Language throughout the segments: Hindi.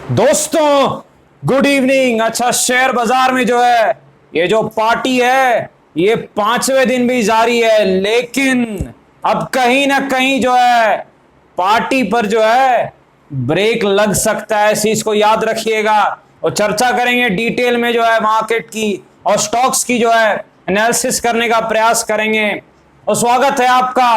दोस्तों गुड इवनिंग। अच्छा, शेयर बाजार में जो है ये जो पार्टी है ये पांचवें दिन भी जारी है, लेकिन अब कहीं ना कहीं जो है पार्टी पर जो है ब्रेक लग सकता है। इस चीज को याद रखिएगा और चर्चा करेंगे डिटेल में जो है मार्केट की और स्टॉक्स की जो है एनालिसिस करने का प्रयास करेंगे। और स्वागत है आपका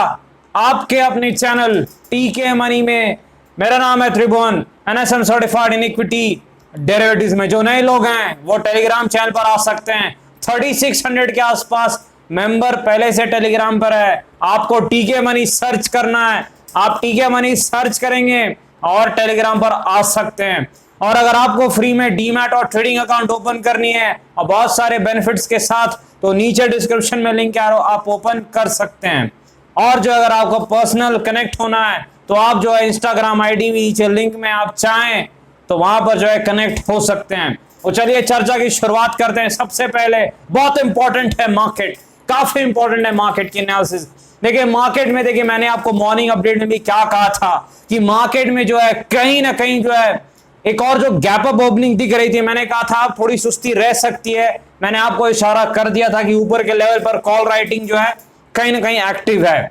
आपके अपने चैनल टीके मनी में। मेरा नाम है Tribhuvan, NSM certified in equity derivatives में। जो नए लोग हैं वो टेलीग्राम चैनल पर आ सकते हैं। 3600 के आसपास मेंबर पहले से टेलीग्राम पर है। आपको टीके मनी सर्च करना है, आप टीके मनी सर्च करेंगे और टेलीग्राम पर आ सकते हैं। और अगर आपको फ्री में डीमैट और ट्रेडिंग अकाउंट ओपन करनी है और बहुत सारे बेनिफिट्स के साथ, तो नीचे डिस्क्रिप्शन में लिंक है, आप ओपन कर सकते हैं। और जो अगर आपको पर्सनल कनेक्ट होना है तो आप जो है इंस्टाग्राम आईडी भी नीचे लिंक में आप चाहें तो वहां पर जो है कनेक्ट हो सकते हैं। तो चलिए चर्चा की शुरुआत करते हैं। सबसे पहले बहुत इंपॉर्टेंट है मार्केट, काफी इंपॉर्टेंट है मार्केट की एनालिसिस। देखिए मार्केट में, देखिए मैंने आपको मॉर्निंग अपडेट में भी क्या कहा था कि मार्केट में जो है कहीं ना कहीं जो है एक और जो गैप अप ओपनिंग दिख रही थी। मैंने कहा था थोड़ी सुस्ती रह सकती है, मैंने आपको इशारा कर दिया था कि ऊपर के लेवल पर कॉल राइटिंग जो है कहीं ना कहीं एक्टिव है,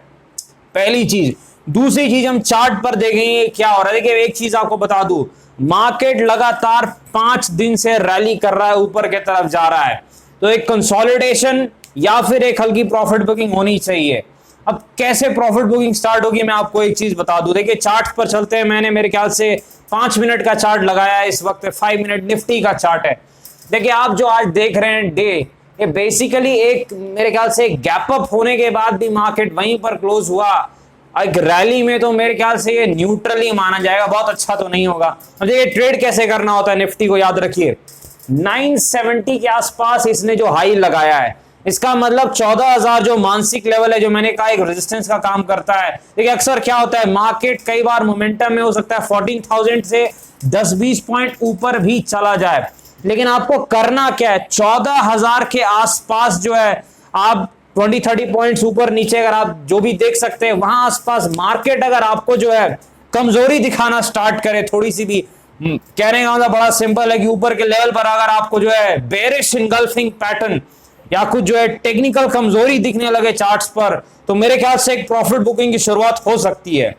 पहली चीज। दूसरी चीज हम चार्ट पर देखेंगे क्या हो रहा है। देखिए एक चीज आपको बता दूं, मार्केट लगातार 5 दिन से रैली कर रहा है, ऊपर की तरफ जा रहा है। तो एक कंसोलिडेशन या फिर एक हल्की प्रॉफिट बुकिंग होनी चाहिए। अब कैसे प्रॉफिट बुकिंग स्टार्ट होगी मैं आपको एक चीज बता दूं। देखिए चार्ट पर चलते हैं। मैंने मेरे ख्याल से 5 मिनट का चार्ट लगाया है, इस वक्त 5 मिनट निफ्टी का चार्ट है। देखिए आप जो आज देख रहे हैं डे, ये बेसिकली एक मेरे ख्याल से गैप अप होने के बाद भी मार्केट वहीं पर क्लोज हुआ। एक रैली में तो मेरे ख्याल से ये न्यूट्रल ही माना जाएगा, बहुत अच्छा तो नहीं होगा। अब ये ट्रेड कैसे करना होता है, निफ्टी को याद रखिए 970 के आसपास इसने जो हाई लगाया है, इसका मतलब 14,000 जो मानसिक लेवल है, जो मैंने कहा एक रेजिस्टेंस का काम करता है। देखिए अक्सर क्या होता है, मार्केट कई बार मोमेंटम में हो सकता है 14,000 से 10-20 पॉइंट ऊपर भी चला जाए, लेकिन आपको करना क्या है, 14,000 के आसपास जो है आप 20-30 पॉइंट्स ऊपर नीचे अगर आप जो भी देख सकते हैं वहां आसपास मार्केट अगर आपको जो है कमजोरी दिखाना स्टार्ट करे थोड़ी सी भी, कहने का मतलब बड़ा सिंपल है कि ऊपर के लेवल पर अगर आपको जो है बेरिश इंगल्फिंग पैटर्न या कुछ जो है टेक्निकल कमजोरी दिखने लगे चार्ट्स पर, तो मेरे ख्याल से एक प्रॉफिट बुकिंग की शुरुआत हो सकती है।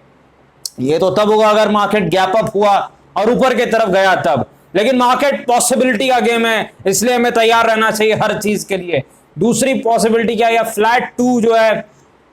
ये तो तब होगा अगर मार्केट गैप अप हुआ और ऊपर की तरफ गया तब, लेकिन मार्केट पॉसिबिलिटी का गेम है, इसलिए हमें तैयार रहना चाहिए हर चीज के लिए। दूसरी पॉसिबिलिटी क्या है, फ्लैट 2 जो है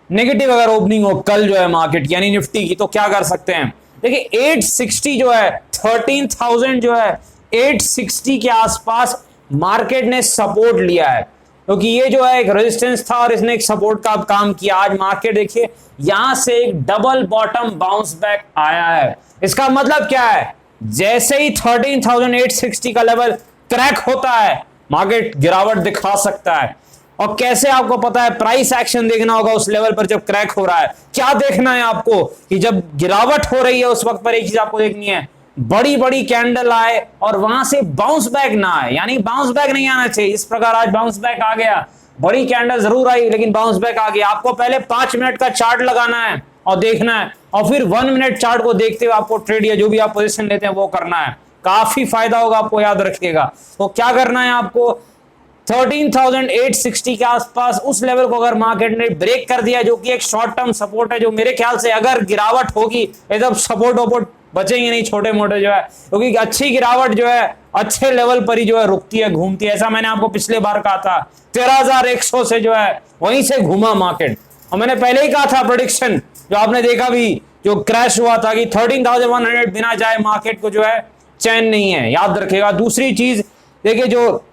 नेगेटिव अगर ओपनिंग हो कल जो है मार्केट यानी निफ्टी की, तो क्या कर सकते हैं। देखिए 860 जो है 13,000 जो है 860 के आसपास मार्केट ने सपोर्ट लिया है, क्योंकि ये जो है एक रेजिस्टेंस था और इसने एक सपोर्ट का काम किया। आज मार्केट देखिए यहां से एक डबल बॉटम बाउंस बैक आया है। इसका मतलब क्या है, जैसे ही 13,860 का लेवल क्रैक होता है मार्केट गिरावट दिखा सकता है। और कैसे आपको पता है, प्राइस एक्शन देखना होगा उस लेवल पर जब क्रैक हो रहा है। क्या देखना है आपको कि जब गिरावट हो रही है उस वक्त पर एक चीज आपको देखनी है, बड़ी बड़ी कैंडल आए और वहां से बाउंस बैक ना आए, यानी बाउंस बैक नहीं आना चाहिए। इस प्रकार आज बाउंस बैक आ गया, बड़ी कैंडल जरूर आई लेकिन बाउंस बैक आ गया। आपको पहले 5 मिनट का चार्ट लगाना है और देखना है, और फिर 1 मिनट चार्ट को देखते हुए आपको ट्रेड या जो भी आप पोजीशन लेते हैं वो करना है। काफी फायदा होगा आपको, याद रखिएगा। तो क्या करना है आपको, 13,860 के आसपास उस लेवल को अगर मार्केट ने ब्रेक कर दिया, जो कि एक शॉर्ट टर्म सपोर्ट है, जो मेरे ख्याल से अगर गिरावट होगी एकदम सपोर्ट वपोर्ट बचेंगे नहीं छोटे मोटे जो है, क्योंकि अच्छी गिरावट जो है अच्छे लेवल पर ही जो है रुकती है, घूमती है। ऐसा मैंने आपको पिछले बार कहा था 13,100 से जो है वहीं से घूमा मार्केट, और मैंने पहले ही कहा था प्रेडिक्शन जो आपने देखा भी, जो क्रैश हुआ था कि 13,100 बिना जाए मार्केट को जो है चैन नहीं है, याद रखेगा। दूसरी चीज देखिए, जो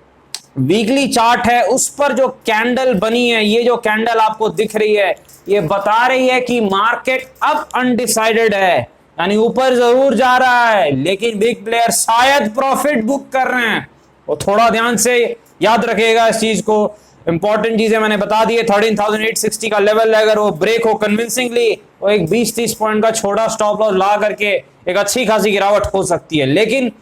वीकली चार्ट है उस पर जो कैंडल बनी है, ये जो कैंडल आपको दिख रही है, ये बता रही है कि मार्केट अब अनडिसाइडेड है, यानी ऊपर जरूर जा रहा है लेकिन बिग प्लेयर शायद प्रॉफिट बुक कर रहे हैं। और थोड़ा ध्यान से याद रखिएगा इस चीज को, इंपॉर्टेंट चीजें मैंने बता दी है। 13,860 का लेवल अगर वो ब्रेक हो कन्विंसिंगली, वो एक 20-30 पॉइंट का छोटा स्टॉप लॉस ला करके एक अच्छी खासी गिरावट हो सकती है। लेकिन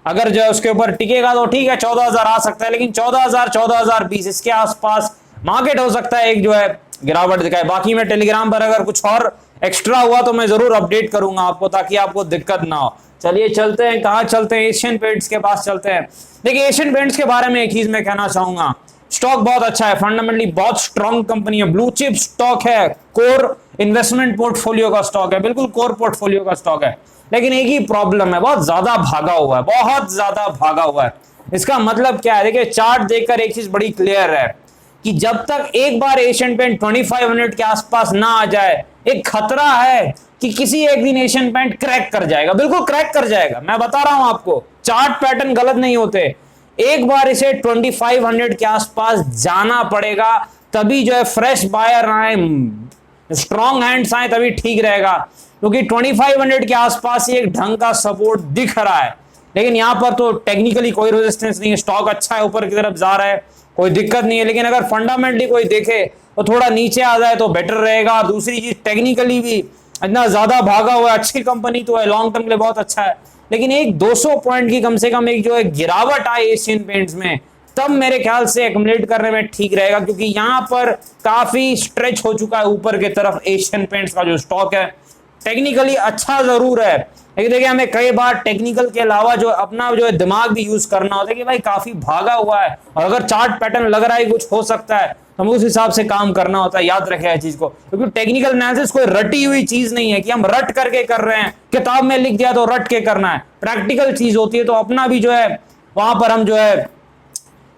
अगर जो है उसके ऊपर टिकेगा तो ठीक है, 14,000 आ सकता है, लेकिन 14,000 14,020 इसके आसपास मार्केट हो सकता है एक जो है गिरावट दिखाए। बाकी मैं टेलीग्राम पर अगर कुछ और एक्स्ट्रा हुआ तो मैं जरूर अपडेट करूंगा आपको, ताकि आपको दिक्कत ना हो। चलिए चलते हैं, कहाँ चलते हैं, एशियन पेंट्स के पास चलते हैं। देखिए एशियन पेंट्स के बारे में एक चीज मैं कहना चाहूंगा, स्टॉक बहुत अच्छा है, फंडामेंटली बहुत स्ट्रॉन्ग कंपनी है, ब्लू चिप स्टॉक है, कोर इन्वेस्टमेंट पोर्टफोलियो का स्टॉक है, बिल्कुल कोर पोर्टफोलियो का स्टॉक है। लेकिन एक ही प्रॉब्लम है, बहुत ज्यादा भागा हुआ है, बहुत ज्यादा भागा हुआ है। इसका मतलब क्या है, देखिए चार्ट देखकर एक चीज बड़ी क्लियर है कि जब तक एक बार एशियन पेंट 2500 के आसपास ना आ जाए, एक खतरा है कि किसी एक दिन एशियन पेंट क्रैक कर जाएगा, बिल्कुल क्रैक कर जाएगा। मैं बता रहा हूं आपको, चार्ट पैटर्न गलत नहीं होते, एक बार इसे 2500 के आसपास जाना पड़ेगा, तभी जो है फ्रेश बायर आए, स्ट्रॉन्ग हैंड्स आए, तभी ठीक रहेगा। क्योंकि 2500 के आसपास एक ढंग का सपोर्ट दिख रहा है, लेकिन यहां पर तो टेक्निकली कोई रेजिस्टेंस नहीं है, स्टॉक अच्छा है, ऊपर की तरफ जा रहा है, कोई दिक्कत नहीं है। लेकिन अगर फंडामेंटली कोई देखे तो थोड़ा नीचे आ जाए तो बेटर रहेगा। और दूसरी चीज, टेक्निकली भी इतना ज्यादा भागा हुआ है, अच्छी कंपनी तो है, लॉन्ग टर्म के लिए बहुत अच्छा है, लेकिन एक 200 पॉइंट की कम से कम एक जो है गिरावट आए एशियन पेंट्स में, तब मेरे ख्याल से एक्युमुलेट करने में ठीक रहेगा। क्योंकि यहां पर काफी स्ट्रेच हो चुका है ऊपर की तरफ एशियन पेंट्स का जो स्टॉक है। टेक्निकली अच्छा जरूर है, लेकिन देखिए हमें कई बार टेक्निकल के अलावा जो अपना जो है दिमाग भी यूज करना होता है कि भाई काफी भागा हुआ है, और अगर चार्ट पैटर्न लग रहा है कुछ हो सकता है, तो हमें उस हिसाब से काम करना होता है। याद रखें इस चीज को, क्योंकि टेक्निकल एनालिसिस कोई रटी हुई चीज नहीं है कि हम रट करके कर रहे हैं, किताब में लिख दिया तो रट के करना है, प्रैक्टिकल चीज होती है। तो अपना भी जो है वहां पर हम जो है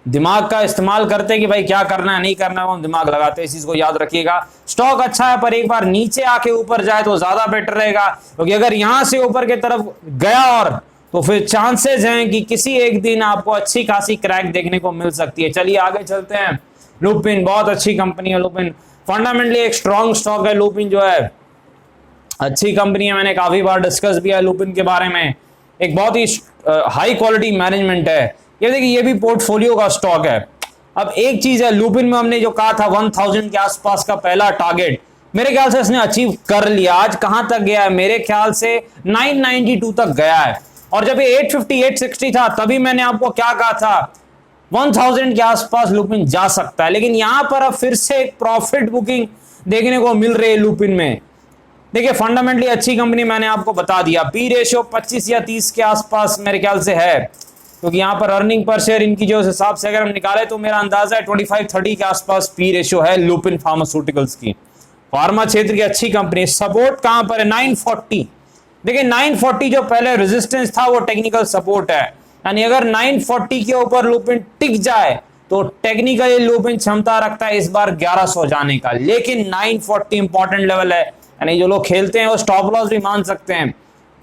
दिमाग का इस्तेमाल करते हैं कि भाई क्या करना है नहीं करना है, हम दिमाग लगाते हैं। इस चीज को याद रखिएगा। स्टॉक अच्छा है, पर एक बार नीचे आके ऊपर जाए तो ज्यादा बेटर रहेगा, क्योंकि अगर यहां से ऊपर की तरफ गया और तो फिर चांसेस हैं कि किसी एक दिन आपको अच्छी खासी क्रैक देखने को मिल सकती है। चलिए आगे चलते हैं। लुपिन बहुत अच्छी कंपनी है, लुपिन फंडामेंटली एक स्ट्रॉन्ग स्टॉक है। लुपिन जो है अच्छी कंपनी है, मैंने काफी बार डिस्कस भी है लुपिन के बारे में, एक बहुत ही हाई क्वालिटी मैनेजमेंट है। ये देखिए ये भी पोर्टफोलियो का स्टॉक है। अब एक चीज है, लुपिन में हमने जो कहा था 1000 के आसपास का पहला टारगेट, मेरे ख्याल से इसने अचीव कर लिया। आज कहां तक गया है, मेरे ख्याल से 992 तक गया है। और जब ये 850 860 था, तभी मैंने आपको क्या कहा था, 1000 के आसपास लुपिन जा सकता है। लेकिन यहां पर अब फिर से एक प्रॉफिट बुकिंग देखने को मिल रही है लुपिन में। देखिए फंडामेंटली अच्छी कंपनी, मैंने आपको बता दिया। पी रेशियो 25 या 30 के आसपास मेरे ख्याल से है, क्योंकि यहाँ पर अर्निंग पर शेयर इनकी जो हिसाब से अगर हम निकाले तो मेरा अंदाजा है 25-30 के आसपास पी रेशियो है लुपिन फार्मास्यूटिकल्स की। फार्मा क्षेत्र की अच्छी कंपनी। सपोर्ट कहां पर है, 940। देखिए 940 जो पहले रेजिस्टेंस था वो टेक्निकल सपोर्ट है, यानी अगर 940 के ऊपर लुपिन टिक जाए तो टेक्निकली लुपिन क्षमता रखता है इस बार 1100 जाने का। लेकिन 940 इंपॉर्टेंट लेवल है, यानी जो लोग खेलते हैं वो स्टॉप लॉस भी मान सकते हैं।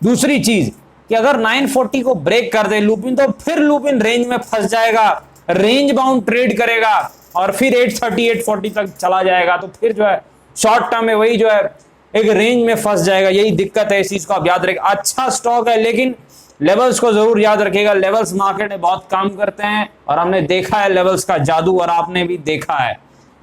दूसरी चीज कि अगर 940 को ब्रेक कर दे लुपिन, तो फिर लुपिन रेंज में फंस जाएगा, रेंज बाउंड ट्रेड करेगा और फिर 830 840 तक चला जाएगा। तो फिर जो है शॉर्ट टर्म में वही जो है एक रेंज में फंस जाएगा। यही दिक्कत है, इस चीज को आप याद रखें। अच्छा स्टॉक है, लेकिन लेवल्स को जरूर याद रखिएगा। लेवल्स मार्केट में बहुत काम करते हैं और हमने देखा है लेवल्स का जादू, और आपने भी देखा है।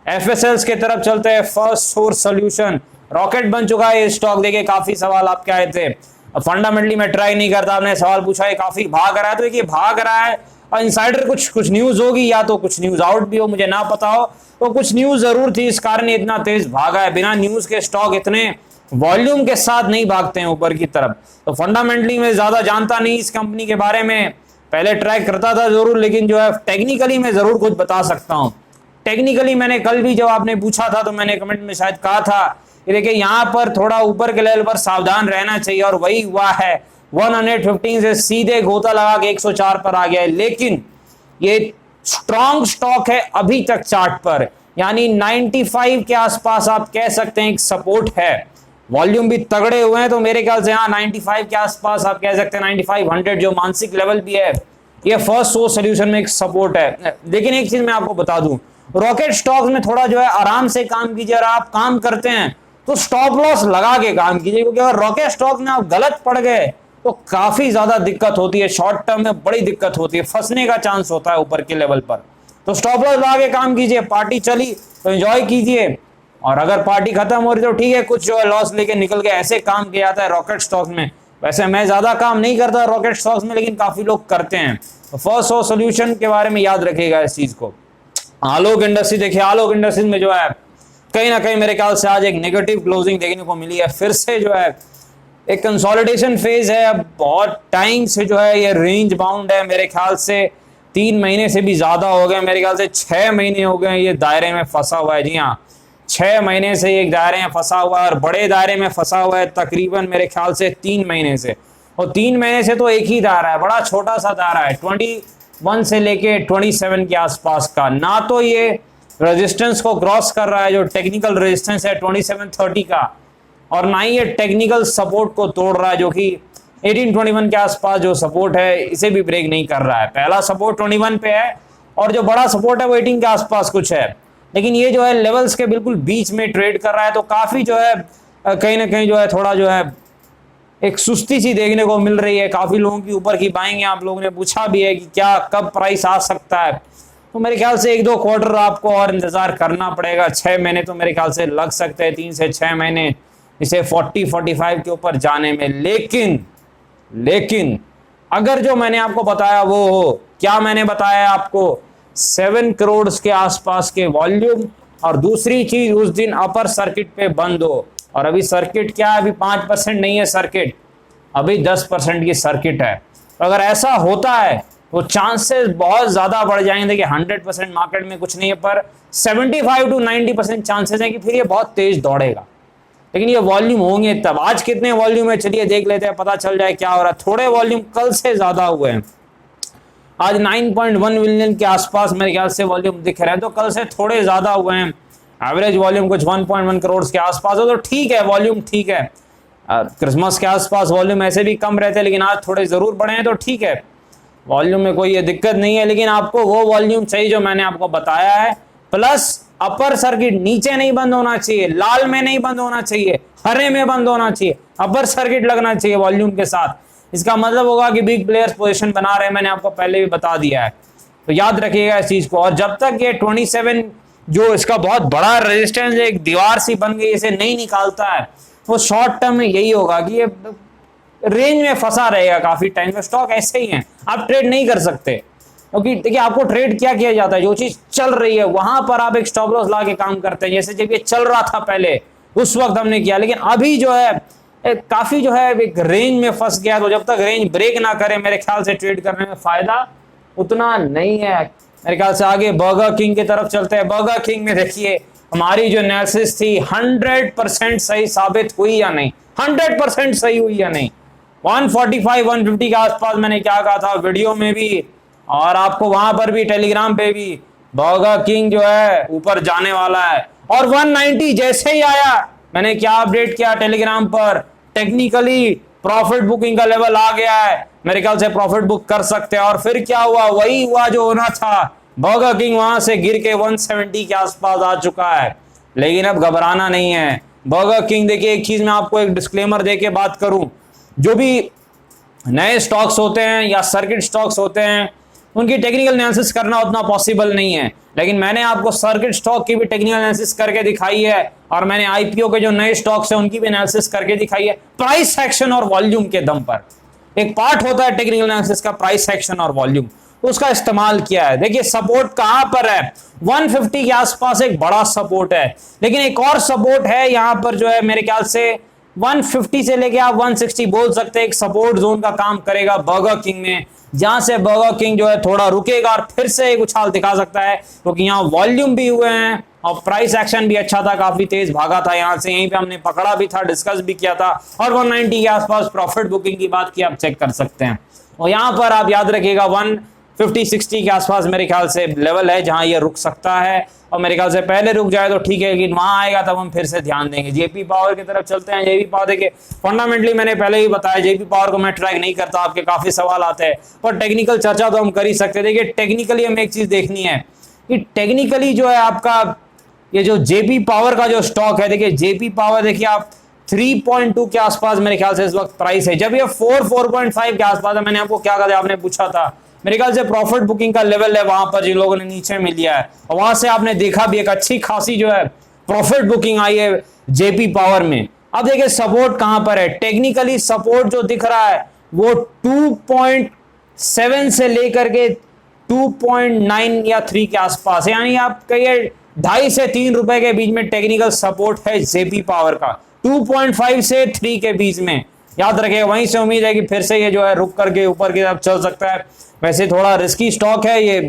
एफएसएल्स के तरफ चलते हैं। फर्स्ट सोर्स सॉल्यूशन रॉकेट बन चुका है ये स्टॉक। देखिए काफी सवाल आपके आए थे, फंडामेंटली मैं ट्राई नहीं करता, आपने सवाल पूछा है काफी भाग रहा है, तो देखिए भाग रहा है और इनसाइडर कुछ न्यूज होगी, या तो कुछ न्यूज आउट भी हो, मुझे ना पता हो, तो कुछ न्यूज जरूर थी, इस कारण इतना तेज भागा है। बिना न्यूज के स्टॉक इतने वॉल्यूम के साथ नहीं भागते हैं ऊपर की तरफ। तो फंडामेंटली मैं ज्यादा जानता नहीं इस कंपनी के बारे में, पहले ट्रैक करता था जरूर, लेकिन जो है टेक्निकली मैं जरूर कुछ बता सकता हूं। टेक्निकली मैंने कल भी जब आपने पूछा था तो मैंने कमेंट में शायद कहा था कि देखिए यहां पर थोड़ा ऊपर के लेवल पर सावधान रहना चाहिए, और वही हुआ है। 115 से सीधे गोता लगा के 104 पर आ गया है। लेकिन ये स्ट्रॉन्ग स्टॉक है अभी तक चार्ट पर, यानी 95 के आसपास आप कह सकते हैं एक सपोर्ट है। वॉल्यूम भी तगड़े हुए हैं, तो मेरे ख्याल से हाँ 95 के आसपास आप कह सकते हैं 9500 जो मानसिक लेवल भी है, ये फर्स्ट सोर्स सॉल्यूशन में एक सपोर्ट है। लेकिन एक चीज मैं आपको बता दूं, रॉकेट स्टॉक्स में थोड़ा जो है आराम से काम कीजिए, और आप काम करते हैं तो स्टॉप लॉस लगा के काम कीजिए, क्योंकि अगर रॉकेट स्टॉक में आप गलत पड़ गए तो काफी ज्यादा दिक्कत होती है, शॉर्ट टर्म में बड़ी दिक्कत होती है, फंसने का चांस होता है ऊपर के लेवल पर। तो स्टॉप लॉस लगा के काम कीजिए। पार्टी चली तो एंजॉय कीजिए, और अगर पार्टी खत्म हो रही तो ठीक है, कुछ जो है लॉस लेके निकल गए, ऐसे काम किया जाता है रॉकेट स्टॉक में। वैसे मैं ज्यादा काम नहीं करता रॉकेट स्टॉक्स में, लेकिन काफी लोग करते हैं। तो फर्स्ट सोर्स सॉल्यूशन के बारे में याद रखिएगा इस चीज को। आलोक इंडस्ट्री देखिए, आलोक इंडस्ट्रीज में जो है कहीं ना कहीं मेरे ख्याल से आज एक नेगेटिव क्लोजिंग देखने को मिली है। फिर से जो है एक कंसोलिडेशन फेज है, अब बहुत टाइम से जो है ये रेंज बाउंड है, मेरे ख्याल से 3 महीने से भी ज्यादा हो गए, मेरे ख्याल से 6 महीने हो गए ये दायरे में फंसा हुआ है। जी हाँ, 6 महीने से एक दायरे में फंसा हुआ है, और बड़े दायरे में फंसा हुआ है तकरीबन मेरे ख्याल से 3 महीने से। और 3 महीने से तो एक ही दायरा है, बड़ा छोटा सा दायरा है, 21 से लेके 27 के आसपास का। ना तो ये रेजिस्टेंस को क्रॉस कर रहा है जो टेक्निकल रेजिस्टेंस है 2730 का, और ना ही ये टेक्निकल सपोर्ट को तोड़ रहा है जो कि 1821 के आसपास जो सपोर्ट है इसे भी ब्रेक नहीं कर रहा है। पहला सपोर्ट 21 पे है, और जो बड़ा सपोर्ट है वो 18 के आसपास कुछ है, लेकिन ये जो है लेवल्स के बिल्कुल बीच में ट्रेड कर रहा है। तो काफी जो है कहीं ना कहीं जो है थोड़ा जो है एक सुस्ती सी देखने को मिल रही है। काफी लोगों की ऊपर की बाइंग है, आप लोगों ने पूछा भी है कि क्या कब प्राइस आ सकता है, तो मेरे ख्याल से 1-2 क्वार्टर आपको और इंतजार करना पड़ेगा। 6 महीने तो मेरे ख्याल से लग सकते हैं, 3 से 6 महीने इसे 40-45 के ऊपर जाने में। लेकिन अगर जो मैंने आपको बताया वो हो, क्या मैंने बताया आपको, 7 करोड़ के आसपास के वॉल्यूम, और दूसरी चीज उस दिन अपर सर्किट पे बंद हो, और अभी सर्किट क्या है, अभी 5% नहीं है सर्किट, अभी 10% की सर्किट है। तो अगर ऐसा होता है तो चांसेस बहुत ज्यादा बढ़ जाएंगे। देखिए 100% मार्केट में कुछ नहीं है, पर 75 to 90% चांसेस हैं कि फिर ये बहुत तेज दौड़ेगा। लेकिन ये वॉल्यूम होंगे तब। आज कितने वॉल्यूम है चलिए देख लेते हैं, पता चल जाए क्या हो रहा है। थोड़े वॉल्यूम कल से ज्यादा हुए हैं, आज 9.1 मिलियन के आसपास मेरे ख्याल से वॉल्यूम दिख रहे हैं, तो कल से थोड़े ज्यादा हुए हैं। एवरेज वॉल्यूम कुछ 1.1 करोड़ के आसपास है, तो ठीक है, वॉल्यूम ठीक है। क्रिसमस के आसपास वॉल्यूम ऐसे भी कम रहते हैं, लेकिन आज थोड़े जरूर बढ़े हैं, तो ठीक है, वॉल्यूम में कोई ये दिक्कत नहीं है। लेकिन आपको वो वॉल्यूम चाहिए जो मैंने आपको बताया है, प्लस अपर सर्किट नीचे नहीं बंद होना चाहिए, लाल में नहीं बंद होना चाहिए, हरे में बंद होना चाहिए, अपर सर्किट लगना चाहिए वॉल्यूम के साथ। इसका मतलब होगा कि बिग प्लेयर्स पोजीशन बना रहे हैं, मैंने आपको पहले भी बता दिया है, तो याद रखिएगा इस चीज को। और जब तक ये 27 जो इसका बहुत बड़ा रेजिस्टेंस एक दीवार सी बन गई, इसे नहीं निकालता है, वो शॉर्ट टर्म में यही होगा कि ये रेंज में फंसा रहेगा काफी टाइम में। स्टॉक ऐसे ही है, आप ट्रेड नहीं कर सकते, क्योंकि देखिए आपको ट्रेड क्या किया जाता है, जो चीज चल रही है वहां पर आप एक स्टॉप लॉस ला के काम करते हैं। जैसे जब ये चल रहा था पहले उस वक्त हमने किया, लेकिन अभी जो है काफी जो है एक रेंज में फंस गया, तो जब तक रेंज ब्रेक ना करे मेरे ख्याल से ट्रेड करने में फायदा उतना नहीं है। मेरे ख्याल से आगे बर्गर किंग की तरफ चलते हैं। बर्गर किंग में देखिए हमारी जो एनालिसिस थी 100% सही साबित हुई या नहीं, 100% सही हुई या नहीं। 145-150 के आसपास मैंने क्या कहा था वीडियो में भी, और आपको वहां पर भी टेलीग्राम पे भी, बर्गर किंग जो है ऊपर जाने वाला है। और 190 जैसे ही आया मैंने क्या अपडेट किया टेलीग्राम पर, टेक्निकली प्रॉफिट बुकिंग का लेवल आ गया है, मेरे ख्याल से प्रॉफिट बुक कर सकते हैं। और फिर क्या हुआ, वही हुआ जो होना था, बर्गर किंग वहां से गिर के 170 के आसपास आ चुका है। लेकिन अब घबराना नहीं है। बर्गर किंग देखिए, एक चीज मैं आपको एक डिस्क्लेमर देके बात करूं, जो भी नए स्टॉक्स होते हैं या सर्किट स्टॉक्स होते हैं उनकी टेक्निकल एनालिसिस करना उतना पॉसिबल नहीं है, लेकिन मैंने आपको सर्किट स्टॉक की भी टेक्निकल एनालिसिस करके दिखाई है, और मैंने आईपीओ के जो नए स्टॉक्स हैं उनकी भी एनालिसिस करके दिखाई है, प्राइस एक्शन और वॉल्यूम के दम पर। एक पार्ट होता है टेक्निकल एनालिसिस का प्राइस एक्शन और वॉल्यूम, उसका इस्तेमाल किया है। देखिए सपोर्ट कहां पर है, 150 के आसपास एक बड़ा सपोर्ट है, लेकिन एक और सपोर्ट है यहां पर जो है मेरे ख्याल से 150 से लेके आप 160 बोल सकते हैं, एक सपोर्ट जोन का काम करेगा बर्गर किंग में, जहां से बर्गर किंग जो है थोड़ा रुकेगा और फिर से एक उछाल दिखा सकता है, क्योंकि यहाँ वॉल्यूम भी हुए हैं और प्राइस एक्शन भी अच्छा था, काफी तेज भागा था यहां से, यहीं पे हमने पकड़ा भी था, डिस्कस भी किया था, और 190 के आसपास प्रॉफिट बुकिंग की बात की आप चेक कर सकते हैं। और यहां पर आप याद रखिएगा 150-60 के आसपास मेरे ख्याल से लेवल है जहां ये रुक सकता है, और मेरे ख्याल से पहले रुक जाए तो ठीक है, लेकिन वहां आएगा तब हम फिर से ध्यान देंगे। जेपी पावर की तरफ चलते हैं। जेपी पावर देखिए फंडामेंटली मैंने पहले ही बताया, जेपी पावर को मैं ट्रैक नहीं करता, आपके काफी सवाल आते हैं, पर टेक्निकल चर्चा तो हम कर ही सकते हैं। देखिए टेक्निकली हमें एक चीज देखनी है कि टेक्निकली जो है आपका ये जो जेपी पावर का जो स्टॉक है, देखिए जेपी पावर देखिए आप 3.2 के आसपास मेरे ख्याल से इस वक्त प्राइस है, जब ये 4.5 के आसपास है। मैंने आपको क्या कहा, आपने पूछा था, मेरे ख्याल से प्रॉफिट बुकिंग का लेवल है वहां पर जिन लोगों ने नीचे में लिया है, और वहां से आपने देखा भी एक अच्छी खासी जो है प्रॉफिट बुकिंग आई है जेपी पावर में। अब देखिए सपोर्ट कहां पर है, टेक्निकली सपोर्ट जो दिख रहा है वो 2.7 से लेकर के 2.9 या 3 के आसपास है, यानी आप कहिए 2.5 से 3 रुपए के बीच में टेक्निकल सपोर्ट है जेपी पावर का, 2.5 से 3 के बीच में याद रखिए। वहीं से उम्मीद है कि फिर से ये जो है रुक करके ऊपर की तरफ चल सकता है। वैसे थोड़ा रिस्की स्टॉक है ये,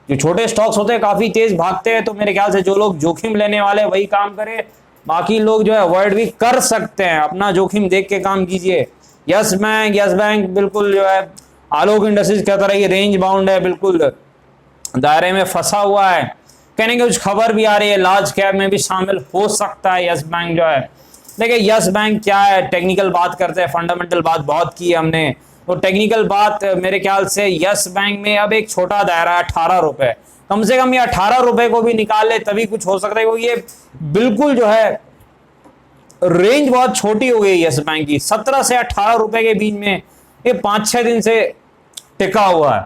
जो छोटे स्टॉक्स होते हैं काफी तेज भागते हैं, तो मेरे ख्याल से जो लोग जोखिम लेने वाले वही काम करें, बाकी लोग जो है अवॉइड भी कर सकते हैं। अपना जोखिम देख के काम कीजिए। यस बैंक बिल्कुल जो है आलोक इंडस्ट्रीज की तरह ये रेंज बाउंड है, बिल्कुल दायरे में फंसा हुआ है। कहने की कुछ खबर भी आ रही है लार्ज कैप में भी शामिल हो सकता है यस बैंक जो है। देखिए यस बैंक क्या है, टेक्निकल बात करते हैं, फंडामेंटल बात बहुत की है हमने, तो टेक्निकल बात मेरे ख्याल से यस बैंक में अब एक छोटा दायरा है 18 रुपए, कम से कम ये 18 रुपए को भी निकाल ले तभी कुछ हो सकता है, क्योंकि ये बिल्कुल जो है रेंज बहुत छोटी हो गई यस बैंक की। 17 से 18 रुपए के बीच में ये 5-6 दिन से टिका हुआ है।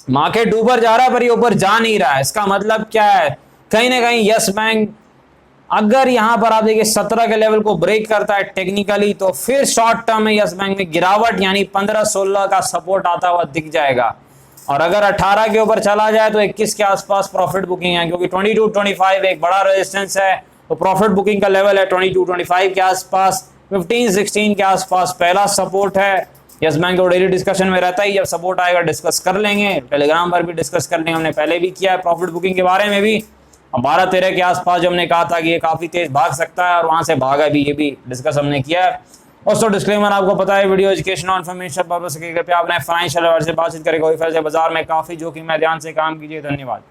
मार्केट ऊपर जा रहा है पर ये ऊपर जा नहीं रहा है। इसका मतलब क्या है, कहीं ना कहीं यस बैंक अगर यहां पर आप देखिए 17 के लेवल को ब्रेक करता है टेक्निकली, तो फिर शॉर्ट टर्म में यस बैंक में गिरावट यानी 15-16 का सपोर्ट आता हुआ दिख जाएगा। और अगर 18 के ऊपर चला जाए तो 21 के आसपास प्रॉफिट बुकिंग है, क्योंकि 22-25 एक बड़ा रेजिस्टेंस है, तो प्रॉफिट बुकिंग का लेवल है 22-25 के आसपास। 15-16 के आसपास पहला सपोर्ट है। यस बैंक तो डेली डिस्कशन में रहता ही, जब सपोर्ट आएगा डिस्कस कर लेंगे, टेलीग्राम पर भी डिस्कस कर लेंगे, हमने पहले भी किया है प्रॉफिट बुकिंग के बारे में भी। 12-13 के आसपास जो हमने कहा था कि ये काफी तेज भाग सकता है और वहां से भागा भी, ये भी डिस्कस हमने किया है। दोस्तों डिस्क्लेमर आपको पता है, वीडियो एजुकेशन और इन्फॉर्मेशन पर्पस के, कृपया अपने फाइनेंशियल एडवाइजर से बातचीत करें, कोई फैसले बाजार में काफी जोखिम है, ध्यान से काम कीजिए। धन्यवाद।